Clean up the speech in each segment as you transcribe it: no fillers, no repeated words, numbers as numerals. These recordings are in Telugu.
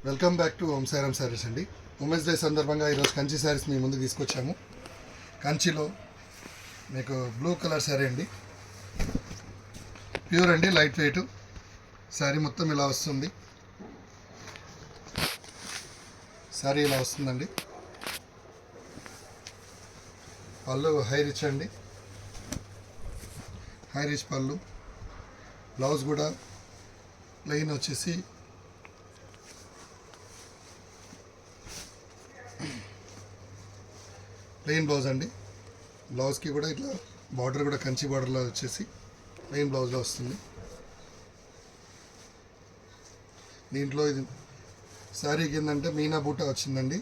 వెల్కమ్ బ్యాక్ టు ఓం సాయిరామ్ శారీస్ అండి. ఉమెన్స్ డే సందర్భంగా ఈరోజు కంచి శారీస్ మీ ముందు తీసుకొచ్చాము. కంచిలో మీకు బ్లూ కలర్ శారీ అండి, ప్యూర్ అండి, లైట్ వెయిట్ శారీ. మొత్తం ఇలా వస్తుంది, శారీ ఇలా వస్తుందండి. పళ్ళు హై రిచ్ అండి, హై రిచ్ పళ్ళు. బ్లౌజ్ కూడా ప్లెయిన్ వచ్చేసి ప్లెయిన్ బ్లౌజ్ అండి. బ్లౌజ్కి కూడా ఇట్లా బార్డర్ కూడా కంచి బార్డర్లో వచ్చేసి ప్లెయిన్ బ్లౌజ్లో వస్తుంది. దీంట్లో ఇది శారీకి ఏంటంటే మీనా బూటా వచ్చిందండి,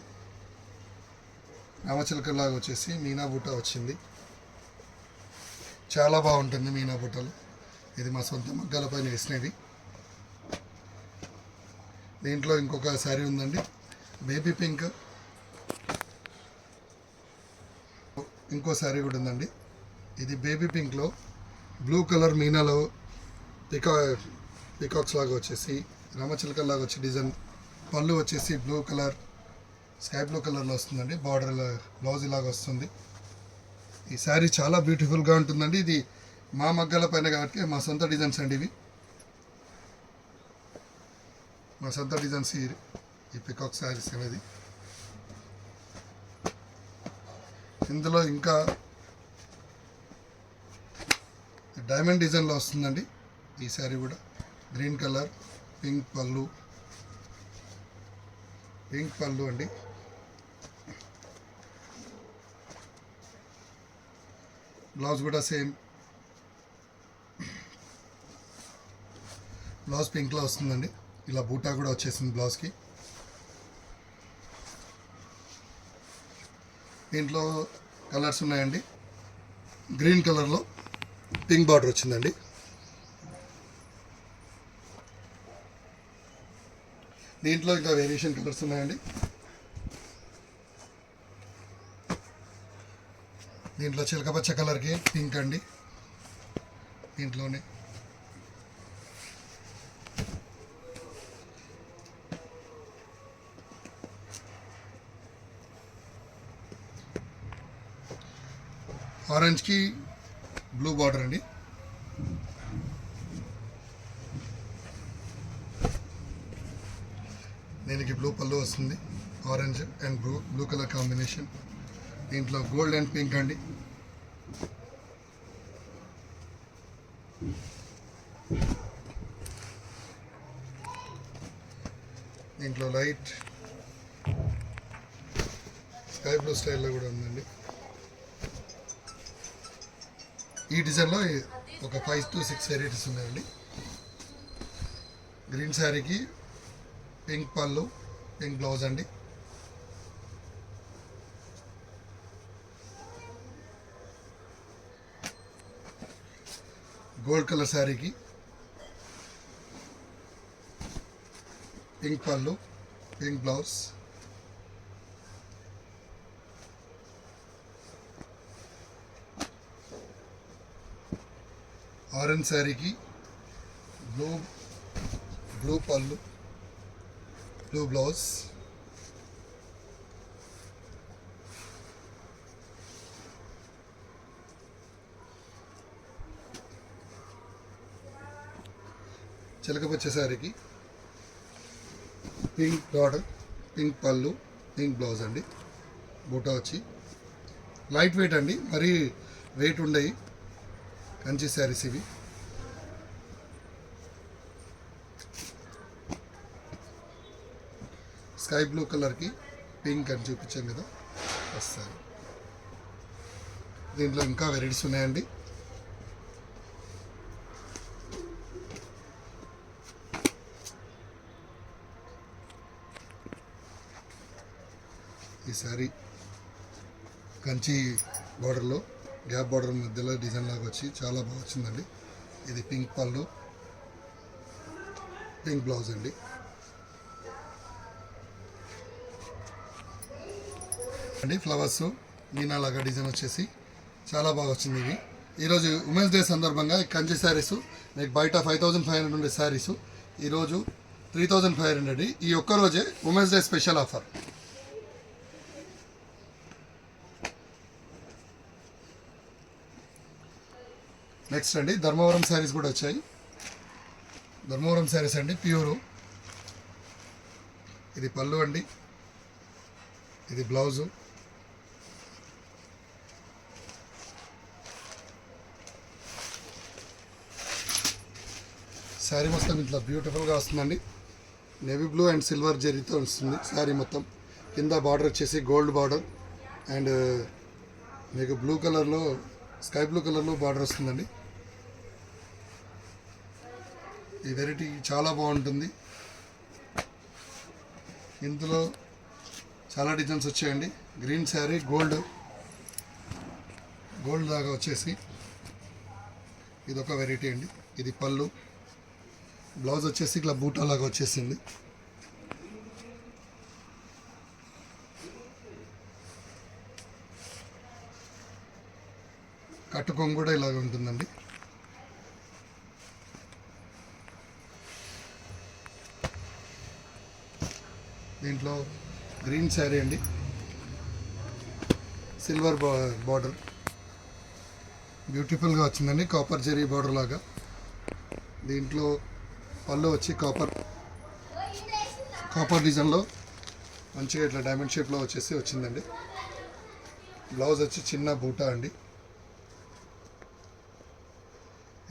రామచిలకలాగా వచ్చేసి మీనా బూటా వచ్చింది. చాలా బాగుంటుంది మీనా బూటాలు. ఇది మా సొంత మగ్గాల పైన వేసినది. దీంట్లో ఇంకొక శారీ ఉందండి, బేబీ పింక్. ఇంకో శారీ కూడా ఉందండి, ఇది బేబీ పింక్లో బ్లూ కలర్ మీనాలో పికాక్స్ లాగా వచ్చేసి రామచిలక లాగా వచ్చి డిజైన్. పళ్ళు వచ్చేసి బ్లూ కలర్, స్కై బ్లూ కలర్లో వస్తుందండి. బార్డర్ బ్లౌజ్ ఇలాగ వస్తుంది. ఈ శారీ చాలా బ్యూటిఫుల్గా ఉంటుందండి. ఇది మా మగ్గల పైన కాబట్టి మా సొంత డిజైన్స్ అండి ఇవి. మా సొంత డిజైన్స్ ఈ పికాక్ శారీస్ అనేది. ఇందులో ఇంకా డైమండ్ డిజైన్లో వస్తుందండి ఈ శారీ కూడా. గ్రీన్ కలర్, పింక్ పళ్ళు అండి. బ్లౌజ్ కూడా సేమ్, బ్లౌజ్ పింక్లో వస్తుందండి. ఇలా బూటా కూడా వచ్చేసింది బ్లౌజ్కి. దీంట్లో కలర్స్ ఉన్నాయండి. గ్రీన్ కలర్లో పింక్ బార్డర్ వచ్చిందండి. దీంట్లో ఇంకా వేరియేషన్ కలర్స్ ఉన్నాయండి. దీంట్లో చిలకపచ్చ కలర్కి పింక్ అండి. దీంట్లోనే ఆరెంజ్కి బ్లూ బార్డర్ అండి. దీనికి బ్లూ పళ్ళు వస్తుంది, orange and blue colour combination. దీంట్లో గోల్డ్ అండ్ పింక్ అండి. దీంట్లో లైట్ స్కై బ్లూ స్టైల్లో కూడా ఉందండి. ఈ డిజైన్లో ఒక 5 to 6 వెరైటీస్ ఉన్నాయండి. గ్రీన్ శారీకి పింక్ పళ్ళు, పింక్ బ్లౌజ్ అండి. గోల్డ్ కలర్ శారీకి పింక్ పళ్ళు, పింక్ బ్లౌజ్. ఆరెంజ్ శారీకి బ్లూ పళ్ళు, బ్లూ బ్లౌజ్. చిలకపచ్చ శారీకి పింక్ బార్డర్, పింక్ పళ్ళు, పింక్ బ్లౌజ్ అండి. బూటా వచ్చి లైట్ వెయిట్ అండి, మరీ వెయిట్ ఉండయి కంచి శారీస్ ఇవి. స్కై బ్లూ కలర్కి పింక్ అని చూపించాం కదా వస్తాయి. దీంట్లో ఇంకా వెరైటీస్ ఉన్నాయండి. ఈ శారీ కంచి బార్డర్లో గ్యాప్ బార్డర్ మధ్యలో డిజైన్ లాగా వచ్చి చాలా బాగా వచ్చిందండి. ఇది పింక్ పళ్ళు, పింక్ బ్లౌజ్ అండి. ఫ్లవర్స్ మీనాలాగా డిజైన్ వచ్చేసి చాలా బాగా వచ్చింది ఇవి. ఈరోజు ఉమెన్స్ డే సందర్భంగా ఈ కంచి శారీస్ మీకు బయట 5500 ఉండే శారీస్ ఈరోజు 3500 ఈ ఒక్క రోజే women's day special offer. Next అండి ధర్మవరం శారీస్ కూడా వచ్చాయి. ధర్మవరం శారీస్ అండి ప్యూరు. ఇది పళ్ళు అండి, ఇది బ్లౌజు. శారీ మొత్తం ఇట్లా బ్యూటిఫుల్గా వస్తుందండి. నేవీ బ్లూ అండ్ సిల్వర్ జరీతో వస్తుంది శారీ మొత్తం. కింద బార్డర్ వచ్చేసి గోల్డ్ బార్డర్ అండ్ మీకు బ్లూ కలర్లో, స్కై బ్లూ కలర్లో బార్డర్ వస్తుందండి. ఈ వెరైటీ చాలా బాగుంటుంది. ఇందులో చాలా డిజైన్స్ వచ్చాయండి. గ్రీన్ శారీ గోల్డ్ లాగా వచ్చేసి ఇదొక వెరైటీ అండి. ఇది పళ్ళు, బ్లౌజ్ వచ్చేసి ఇట్లా బూటా లాగా వచ్చేసింది. కట్టుకొంగు కూడా ఇలాగ ఉంటుందండి. దీంట్లో గ్రీన్ శారీ అండి, సిల్వర్ బార్డర్ బ్యూటిఫుల్గా వచ్చిందండి. కాపర్ జరీ బార్డర్ లాగా. దీంట్లో పళ్ళు వచ్చి కాపర్ డిజైన్లో మంచిగా ఇట్లా డైమండ్ షేప్లో వచ్చేసి వచ్చిందండి. బ్లౌజ్ వచ్చి చిన్న బూటా అండి.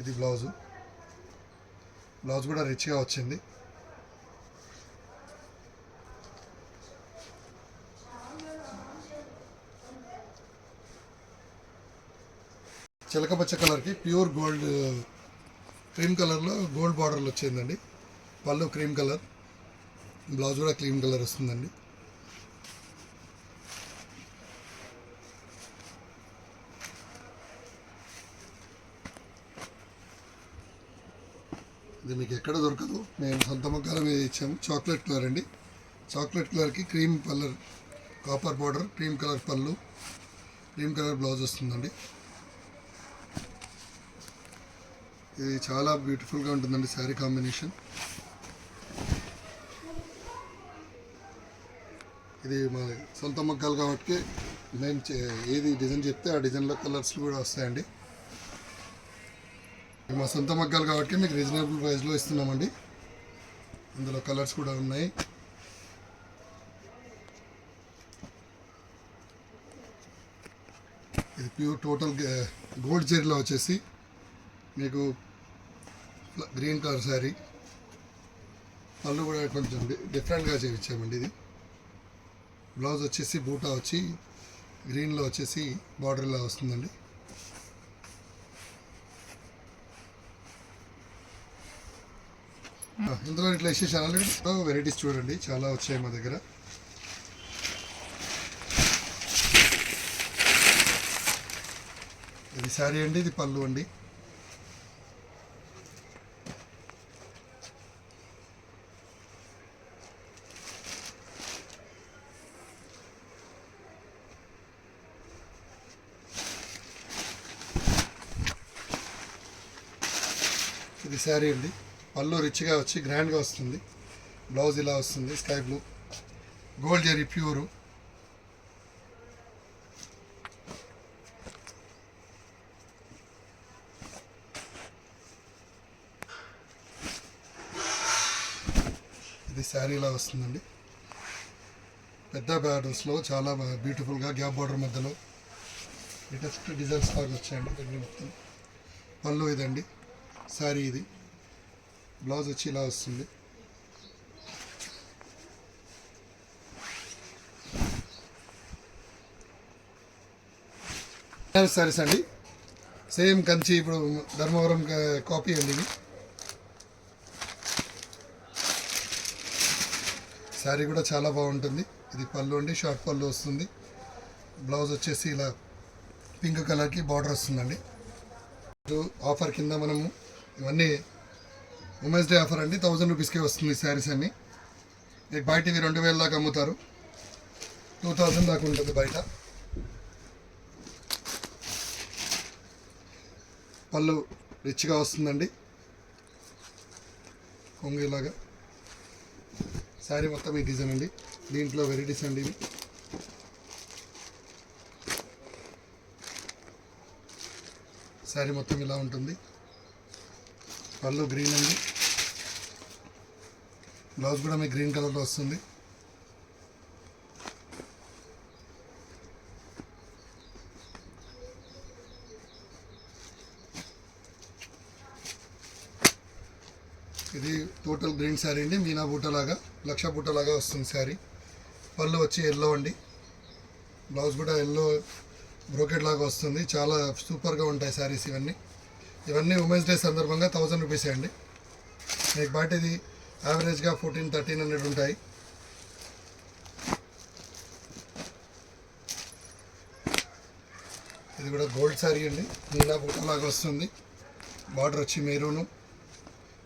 ఇది బ్లౌజ్ కూడా రిచ్గా వచ్చింది. చిలకపచ్చ కలర్కి ప్యూర్ గోల్డ్ క్రీమ్ కలర్లో గోల్డ్ బార్డర్లు వచ్చిందండి. పళ్ళు క్రీమ్ కలర్, బ్లౌజ్ కూడా క్రీమ్ కలర్ వస్తుందండి. ఇది మీకు ఎక్కడ దొరకదు, మేము సొంత మొక్కల మీద ఇచ్చాము. చాక్లెట్ కలర్ అండి. చాక్లెట్ కలర్కి cream colour copper border, cream colour పళ్ళు, క్రీమ్ కలర్ బ్లౌజ్ వస్తుందండి. ఇది చాలా బ్యూటిఫుల్గా ఉంటుందండి శారీ కాంబినేషన్. ఇది మా సొంత మగ్గాలు కాబట్టి మేము ఏది డిజైన్ చెప్తే ఆ డిజైన్లో కలర్స్ కూడా వస్తాయండి. మా సొంత మగ్గాలు కాబట్టి మీకు రీజనబుల్ ప్రైస్లో ఇస్తున్నామండి. ఇందులో కలర్స్ కూడా ఉన్నాయి. ఇది ప్యూర్ టోటల్ గోల్డ్ జరీలో వచ్చేసి మీకు గ్రీన్ కలర్ శారీ. పళ్ళు కూడా కొంచెం డిఫరెంట్గా చేయించామండి. ఇది బ్లౌజ్ వచ్చేసి బూటా వచ్చి గ్రీన్లో వచ్చేసి బార్డర్లా వస్తుందండి. ఇందులో ఇట్లా విశేషాలు వెరైటీస్ చూడండి, చాలా వచ్చాయి మా దగ్గర. ఇది శారీ అండి, ఇది పళ్ళు అండి. ఇది శారీ అండి, పళ్ళు రిచ్గా వచ్చి గ్రాండ్గా వస్తుంది. బ్లౌజ్ ఇలా వస్తుంది, sky blue gold zari pure. ఇది శారీ ఇలా వస్తుందండి. పెద్ద బార్డర్స్లో చాలా బ్యూటిఫుల్గా గ్యాప్ బార్డర్ మధ్యలో లేటెస్ట్ డిజైన్స్ లాగా వచ్చాయండి మొత్తం. పళ్ళు ఇదండి శారీ. ఇది బ్లౌజ్ వచ్చి ఇలా వస్తుంది. సారీస్ అండి, సేమ్ కంచి, ఇప్పుడు ధర్మవరం కాపీ అండి. ఇది శారీ కూడా చాలా బాగుంటుంది. ఇది పళ్ళు అండి, షార్ట్ పళ్ళు వస్తుంది. బ్లౌజ్ వచ్చేసి ఇలా పింక్ కలర్కి బార్డర్ వస్తుందండి. ఆఫర్ కింద మనము ఇవన్నీ ఉమెన్స్ డే ఆఫర్ అండి, 1000 రూపీస్కే వస్తుంది ఈ శారీస్ అన్నీ. మీకు బయట ఇవి 2000 దాకా అమ్ముతారు, 2000 దాకా ఉంటుంది బయట. పళ్ళు రిచ్గా వస్తుందండి, కొంగు ఇలాగా. శారీ మొత్తం ఈ డిజైన్ అండి. దీంట్లో వెరైటీస్ అండి ఇవి. శారీ మొత్తం ఇలా ఉంటుంది. పళ్ళు గ్రీన్ అండి. బ్లౌజ్ కూడా మీకు గ్రీన్ కలర్లో వస్తుంది. ఇది టోటల్ గ్రీన్ శారీ అండి. మీనా బూటలాగా, లక్ష బూటలాగా వస్తుంది శారీ. పళ్ళు వచ్చి ఎల్లో అండి. బ్లౌజ్ కూడా ఎల్లో బ్రోకెట్ లాగా వస్తుంది. చాలా సూపర్గా ఉంటాయి శారీస్ ఇవన్నీ. ఇవన్నీ ఉమెన్స్ డే సందర్భంగా 1000 రూపీసే అండి. మీకు బయట ఇది యావరేజ్గా 1400-1300 ఉంటాయి. ఇది కూడా గోల్డ్ శారీ అండి. మీనా బూటలాగా వస్తుంది. బార్డర్ వచ్చి మెరూను.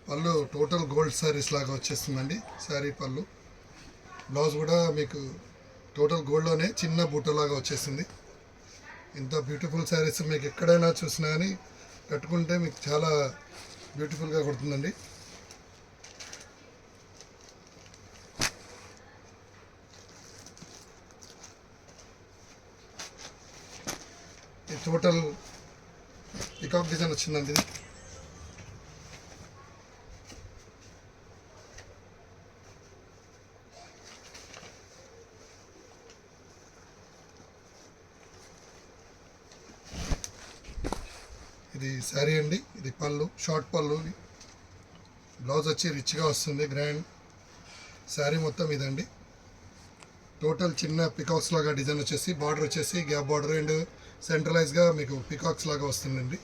పళ్ళు టోటల్ గోల్డ్ శారీస్ లాగా వచ్చేస్తుందండి శారీ పళ్ళు. బ్లౌజ్ కూడా మీకు టోటల్ గోల్డ్లోనే చిన్న బూటలాగా వచ్చేసింది. ఇంత బ్యూటిఫుల్ శారీస్ మీకు ఎక్కడైనా చూసినా కానీ కట్టుకుంటే మీకు చాలా బ్యూటిఫుల్గా కొడుతుందండి. ఈ టోటల్ పికాక్ డిజైన్ వచ్చిందండి. ఇది ఇది శారీ అండి. ఇది పళ్ళు, షార్ట్ పళ్ళు. బ్లౌజ్ వచ్చి రిచ్గా వస్తుంది, గ్రాండ్. శారీ మొత్తం ఇదండి. టోటల్ చిన్న పికాక్స్ లాగా డిజైన్ వచ్చేసి, బార్డర్ వచ్చేసి గ్యాప్ బార్డర్ అండ్ సెంట్రలైజ్గా మీకు పికాక్స్ లాగా వస్తుందండి.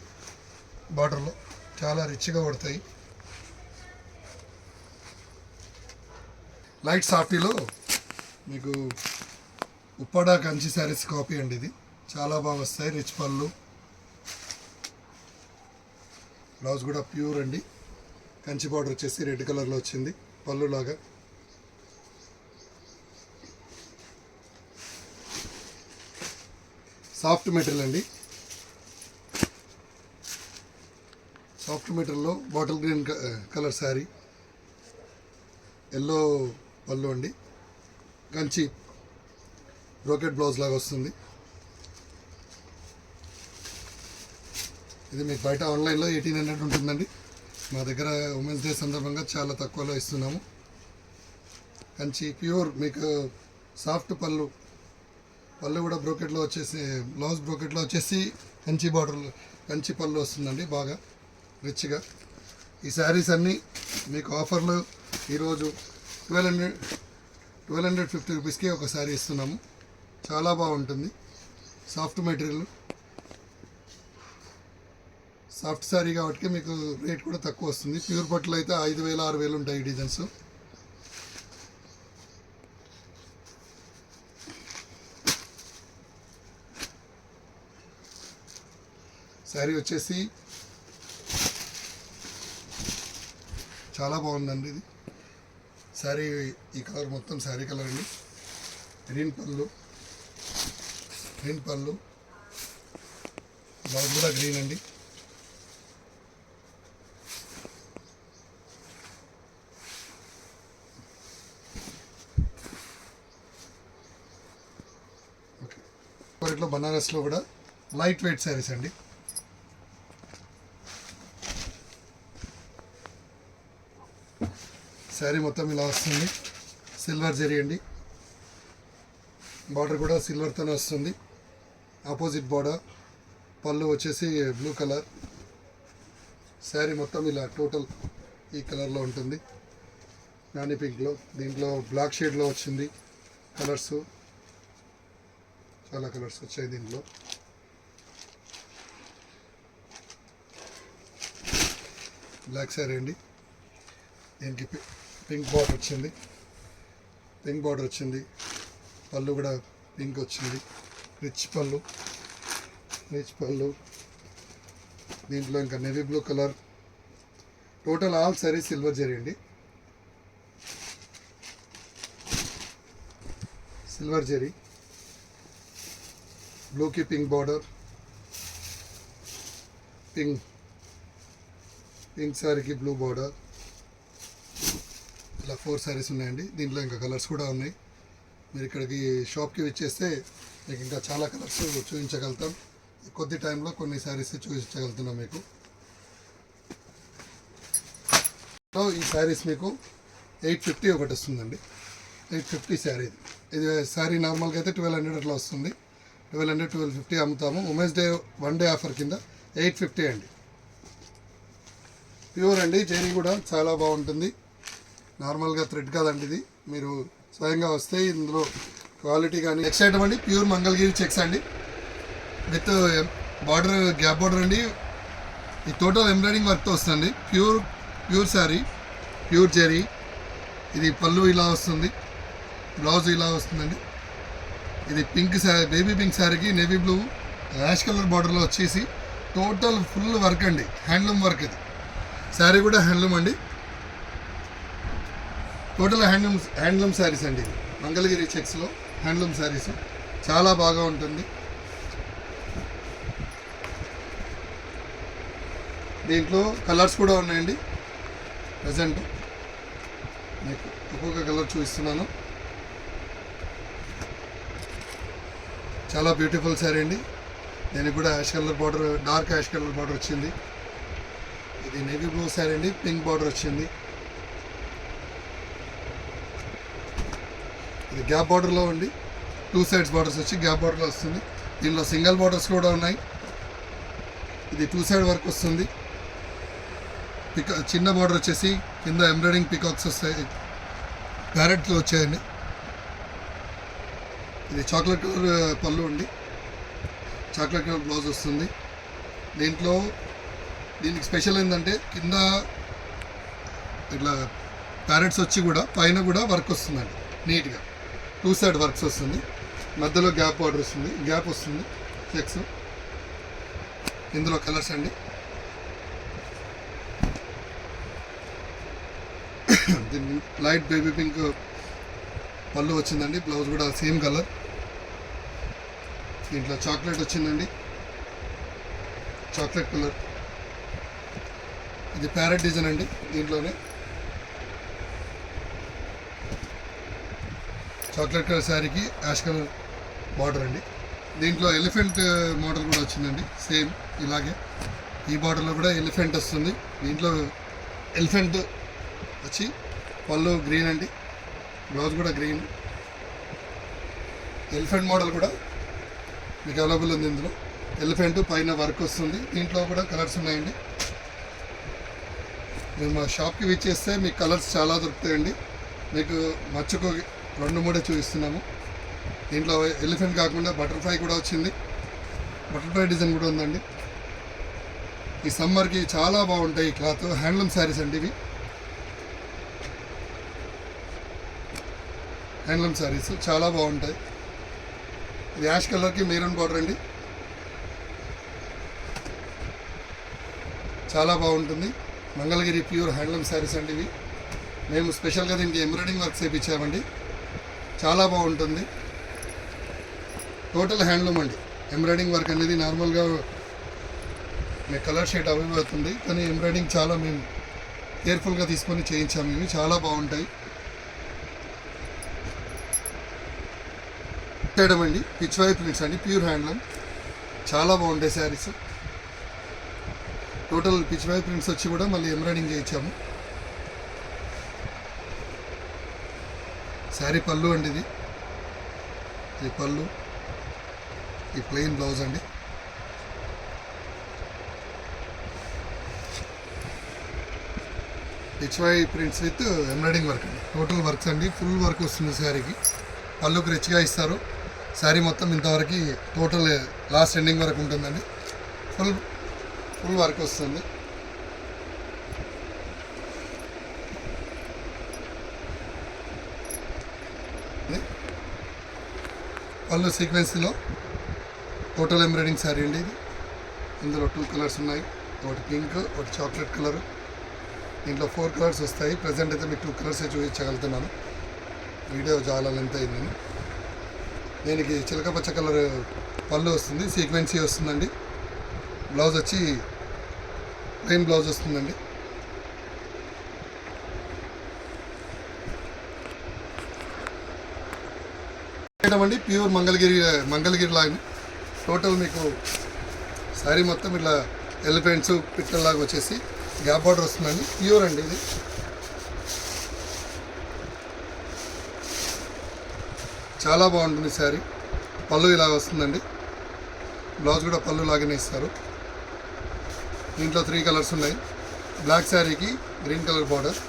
బార్డర్లో చాలా రిచ్గా పడతాయి. లైట్ సాఫ్టీలో మీకు ఉప్పాడ కంచి శారీస్ కాపీ అండి. ఇది చాలా బాగా వస్తాయి. రిచ్ పళ్ళు, బ్లౌజ్ కూడా ప్యూర్ అండి. కంచి బార్డర్ వచ్చేసి రెడ్ కలర్లో వచ్చింది పళ్ళు లాగా. సాఫ్ట్ మెటీరియల్ అండి. సాఫ్ట్ మెటీరియల్లో bottle green colour sari, yellow పళ్ళు అండి. కంచి బ్రోకెట్ బ్లౌజ్ లాగా వస్తుంది. ఇది మీకు బయట ఆన్లైన్లో 1800 ఉంటుందండి. మా దగ్గర ఉమెన్స్ డే సందర్భంగా చాలా తక్కువలో ఇస్తున్నాము. కంచి ప్యూర్ మీకు సాఫ్ట్ పళ్ళు. పళ్ళు కూడా బ్రోకెట్లో వచ్చేసి, బ్లౌజ్ బ్రోకెట్లో వచ్చేసి కంచి బార్డర్, కంచి పళ్ళు వస్తుందండి బాగా రిచ్గా. ఈ శారీస్ అన్నీ మీకు ఆఫర్లు ఈరోజు 1250 రూపీస్కి ఒక శారీ ఇస్తున్నాము. చాలా బాగుంటుంది. సాఫ్ట్ మెటీరియల్, సాఫ్ట్ శారీ కాబట్టి మీకు రేట్ కూడా తక్కువ వస్తుంది. ప్యూర్ బట్టలు అయితే 5000-6000 ఉంటాయి ఈ డిజైన్స్. శారీ వచ్చేసి చాలా బాగుందండి. ఇది శారీ, ఈ కలర్ మొత్తం శారీ కలర్ అండి. గ్రీన్ పళ్ళు, బ్లౌజ్ కూడా గ్రీన్ అండి. ఇట్లా బనారస్లో కూడా లైట్ వెయిట్ శారీస్ అండి. శారీ మొత్తం ఇలా వస్తుంది. సిల్వర్ జరీ అండి. బార్డర్ కూడా సిల్వర్తోనే వస్తుంది. Opposite border. పళ్ళు వచ్చేసి బ్లూ కలర్. శారీ మొత్తం ఇలా టోటల్ ఈ కలర్లో ఉంటుంది. నాని పింక్లో, దీంట్లో బ్లాక్ షేడ్లో వచ్చింది కలర్స్. చాలా కలర్స్ వచ్చాయి దీంట్లో. బ్లాక్ శారీ అండి. దీనికి పింక్ బార్డర్ వచ్చింది. పళ్ళు కూడా పింక్ వచ్చింది. రిచ్ పళ్ళు. దీంట్లో ఇంకా navy blue colour. Total all sari silver zari అండి. సిల్వర్ జరీ, బ్లూకి పింక్ బార్డర్. పింక్ శారీకి బ్లూ బార్డర్. ఇలా 4 శారీస్ ఉన్నాయండి. దీంట్లో ఇంకా కలర్స్ కూడా ఉన్నాయి. మీరు ఇక్కడికి షాప్కి వచ్చేస్తే మీకు ఇంకా చాలా కలర్స్ చూపించగలుగుతాం. కొద్ది టైంలో కొన్ని శారీస్ చూపించగలుగుతున్నాం మీకు. ఈ శారీస్ మీకు 850 ఒకటి వస్తుందండి. 850 శారీ. ఇది శారీ నార్మల్గా అయితే 1200 అట్లా వస్తుంది. 1200 1250 అమ్ముతాము. ఉమెన్స్ డే 1 డే ఆఫర్ కింద 850 అండి. ప్యూర్ అండి. జరీ కూడా చాలా బాగుంటుంది. నార్మల్గా థ్రెడ్ కాదండి ఇది. మీరు స్వయంగా వస్తే ఇందులో క్వాలిటీ కానీ. నెక్స్ట్ ఐటమ్ అండి ప్యూర్ మంగళగిరి చెక్స్ అండి. విత్ బార్డర్ గ్యాప్ బార్డర్ అండి. ఈ టోటల్ ఎంబ్రాయిడింగ్ వర్క్తో వస్తుంది. Pure sari, pure zari. ఇది పళ్ళు ఇలా వస్తుంది, బ్లౌజ్ ఇలా వస్తుందండి. ఇది పింక్ శారీ, బేబీ పింక్ శారీకి నేవీ బ్లూ యాష్ కలర్ బార్డర్లో వచ్చేసి టోటల్ ఫుల్ వర్క్ అండి. హ్యాండ్లూమ్ వర్క్ ఇది. శారీ కూడా హ్యాండ్లూమ్ అండి. టోటల్ హ్యాండ్లూమ్ శారీస్ అండి. మంగళగిరి చెక్స్లో హ్యాండ్లూమ్ శారీస్ చాలా బాగా ఉంటుంది. దీంట్లో కలర్స్ కూడా ఉన్నాయండి. ప్రజెంట్ మీకు ఒక్కొక్క కలర్ చూపిస్తున్నాను. చాలా బ్యూటిఫుల్ శారీ అండి. దీనికి కూడా ash colour border, dark ash colour border వచ్చింది. ఇది నేవీ బ్లూ శారీ అండి. పింక్ బార్డర్ వచ్చింది. ఇది గ్యాప్ బార్డర్లో ఉండి 2 సైడ్స్ బార్డర్స్ వచ్చి గ్యాప్ బార్డర్లో వస్తుంది. దీనిలో సింగిల్ బార్డర్స్ కూడా ఉన్నాయి. ఇది 2 సైడ్ వర్క్ వస్తుంది. చిన్న బార్డర్ వచ్చేసి కింద ఎంబ్రాయిడింగ్ పికాక్స్ వస్తాయి, ప్యారెట్లో వచ్చాయండి. ఇది చాక్లెట్ కలర్ పళ్ళు అండి. చాక్లెట్ కలర్ బ్లౌజ్ వస్తుంది. దీనికి స్పెషల్ ఏంటంటే కింద ఇట్లా ప్యారెట్స్ వచ్చి కూడా పైన కూడా వర్క్ వస్తుందండి. నీట్గా 2 సైడ్ వర్క్స్ వస్తుంది. మధ్యలో గ్యాప్ బార్డర్ వస్తుంది, గ్యాప్ వస్తుంది చెక్స్. ఇందులో కలర్స్ అండి. దీన్ని లైట్ బేబీ పింక్ పళ్ళు వచ్చిందండి. బ్లౌజ్ కూడా సేమ్ కలర్. దీంట్లో చాక్లెట్ వచ్చిందండి, చాక్లెట్ కలర్. ఇది ప్యారెట్ డిజైన్ అండి. దీంట్లోనే చాక్లెట్ కలర్ శారీకి యాష్ కలర్ బార్డర్ అండి. దీంట్లో ఎలిఫెంట్ మోడల్ కూడా వచ్చిందండి. సేమ్ ఇలాగే ఈ బార్డర్లో కూడా ఎలిఫెంట్ వస్తుంది. దీంట్లో ఎలిఫెంట్ వచ్చి పళ్ళు గ్రీన్ అండి, బ్లౌజ్ కూడా గ్రీన్. ఎలిఫెంట్ మోడల్ కూడా మీకు అవైలబుల్ ఉంది. ఇందులో ఎలిఫెంట్ పైన వర్క్ వస్తుంది. దీంట్లో కూడా కలర్స్ ఉన్నాయండి. మేము మా షాప్కి విచ్చేస్తే మీకు కలర్స్ చాలా దొరుకుతాయండి. మీకు మచ్చుకు 2-3 చూపిస్తున్నాము. దీంట్లో ఎలిఫెంట్ కాకుండా బటర్ఫ్లై కూడా వచ్చింది. బటర్ఫ్లై డిజైన్ కూడా ఉందండి. ఈ సమ్మర్కి చాలా బాగుంటాయి. ఈ క్లాత్ హ్యాండ్లూమ్ శారీస్ అండి. ఇవి హ్యాండ్లూమ్ శారీస్ చాలా బాగుంటాయి. ఇది యాష్ కలర్కి మెరూన్ బార్డర్ అండి. చాలా బాగుంటుంది. మంగళగిరి ప్యూర్ హ్యాండ్లూమ్ శారీస్ అండి ఇవి. మేము స్పెషల్గా దీనికి ఎంబ్రాయిడింగ్ వర్క్స్ వేయించామండి. చాలా బాగుంటుంది. టోటల్ హ్యాండ్లూమ్ అండి. ఎంబ్రాయిడింగ్ వర్క్ అనేది నార్మల్గా మీకు కలర్ షేడ్ అవుతుంది, కానీ ఎంబ్రాయిడింగ్ చాలా మేము కేర్ఫుల్గా తీసుకొని చేయించాము. ఇవి చాలా బాగుంటాయి. చేయడం అండి పిచ్ వై ప్రింట్స్ అండి. ప్యూర్ హ్యాండ్లూమ్ చాలా బాగుంటాయి saris. Total pichwai prints వచ్చి కూడా మళ్ళీ ఎంబ్రాయిడింగ్ చేయించాము. శారీ పళ్ళు అండి. ఇది పళ్ళు, ఈ ప్లెయిన్ బ్లౌజ్ అండి. HY prints with embroidering work అండి. టోటల్ వర్క్స్ అండి. ఫుల్ వర్క్ వస్తుంది శారీకి. పళ్ళుకి రిచ్గా ఇస్తారు. శారీ మొత్తం ఇంతవరకు టోటల్ లాస్ట్ ఎండింగ్ వరకు ఉంటుందండి. ఫుల్ వర్క్ వస్తుంది. పళ్ళు సీక్వెన్స్లో టోటల్ ఎంబ్రాయిడింగ్ శారీ అండి ఇది. ఇందులో 2 కలర్స్ ఉన్నాయి. ఒకటి పింక్, ఒకటి చాక్లెట్ కలర్. దీంట్లో 4 కలర్స్ వస్తాయి. ప్రజెంట్ అయితే మీకు 2 కలర్సే చూపించగలుగుతున్నాను. వీడియో చాలా లెంత్ అయిందని. దీనికి చిలక పచ్చ కలర్ పళ్ళు వస్తుంది, సీక్వెన్సీ వస్తుందండి. బ్లౌజ్ వచ్చి ప్లెయిన్ బ్లౌజ్ వస్తుందండి. ఐటమ్ అండి, ప్యూర్ మంగళగిరి లాగా టోటల్ మీకు శారీ మొత్తం ఇట్లా ఎలిఫెంట్స్ పిట్టల్లాగా వచ్చేసి గ్యాప్ బార్డర్ వస్తుందండి. ప్యూర్ అండి ఇది. చాలా బాగుంటుంది శారీ. పళ్ళు ఇలా వస్తుందండి. బ్లౌజ్ కూడా పళ్ళు లాగానే ఇస్తారు. దీంట్లో 3 కలర్స్ ఉన్నాయి. బ్లాక్ శారీకి గ్రీన్ కలర్ బార్డర్,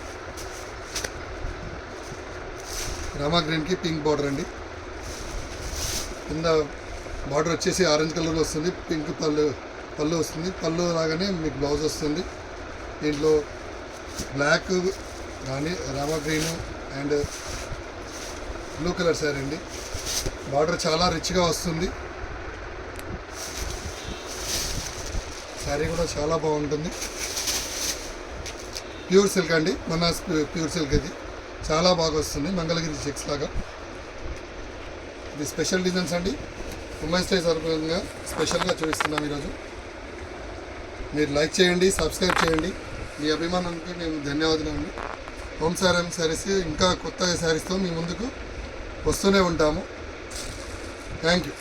రామా గ్రీన్కి పింక్ బార్డర్ అండి. కింద బార్డర్ వచ్చేసి ఆరెంజ్ కలర్ వస్తుంది. పింక్ పళ్ళు వస్తుంది. పళ్ళు లాగానే మీకు బ్లౌజ్ వస్తుంది. దీంట్లో బ్లాక్ కానీ Rama green and blue colour sari అండి. బార్డర్ చాలా రిచ్గా వస్తుంది. శారీ కూడా చాలా బాగుంటుంది. ప్యూర్ సిల్క్ అండి, మన ప్యూర్ సిల్క్ ఇది. చాలా బాగా వస్తుంది, మంగళగిరి చెక్స్ లాగా. ఇది స్పెషల్ డిజైన్స్ అండి. ఉమెన్స్ డే సందర్భంగా స్పెషల్గా చూపిస్తున్నాం ఈరోజు. మీరు లైక్ చేయండి, సబ్స్క్రైబ్ చేయండి. మీ అభిమానానికి మేము ధన్యవాదాలు అండి. హోమ్ శారీస్ ఇంకా కొత్త శారీస్తో మీ ముందుకు వస్తూనే ఉంటాము. Thank you.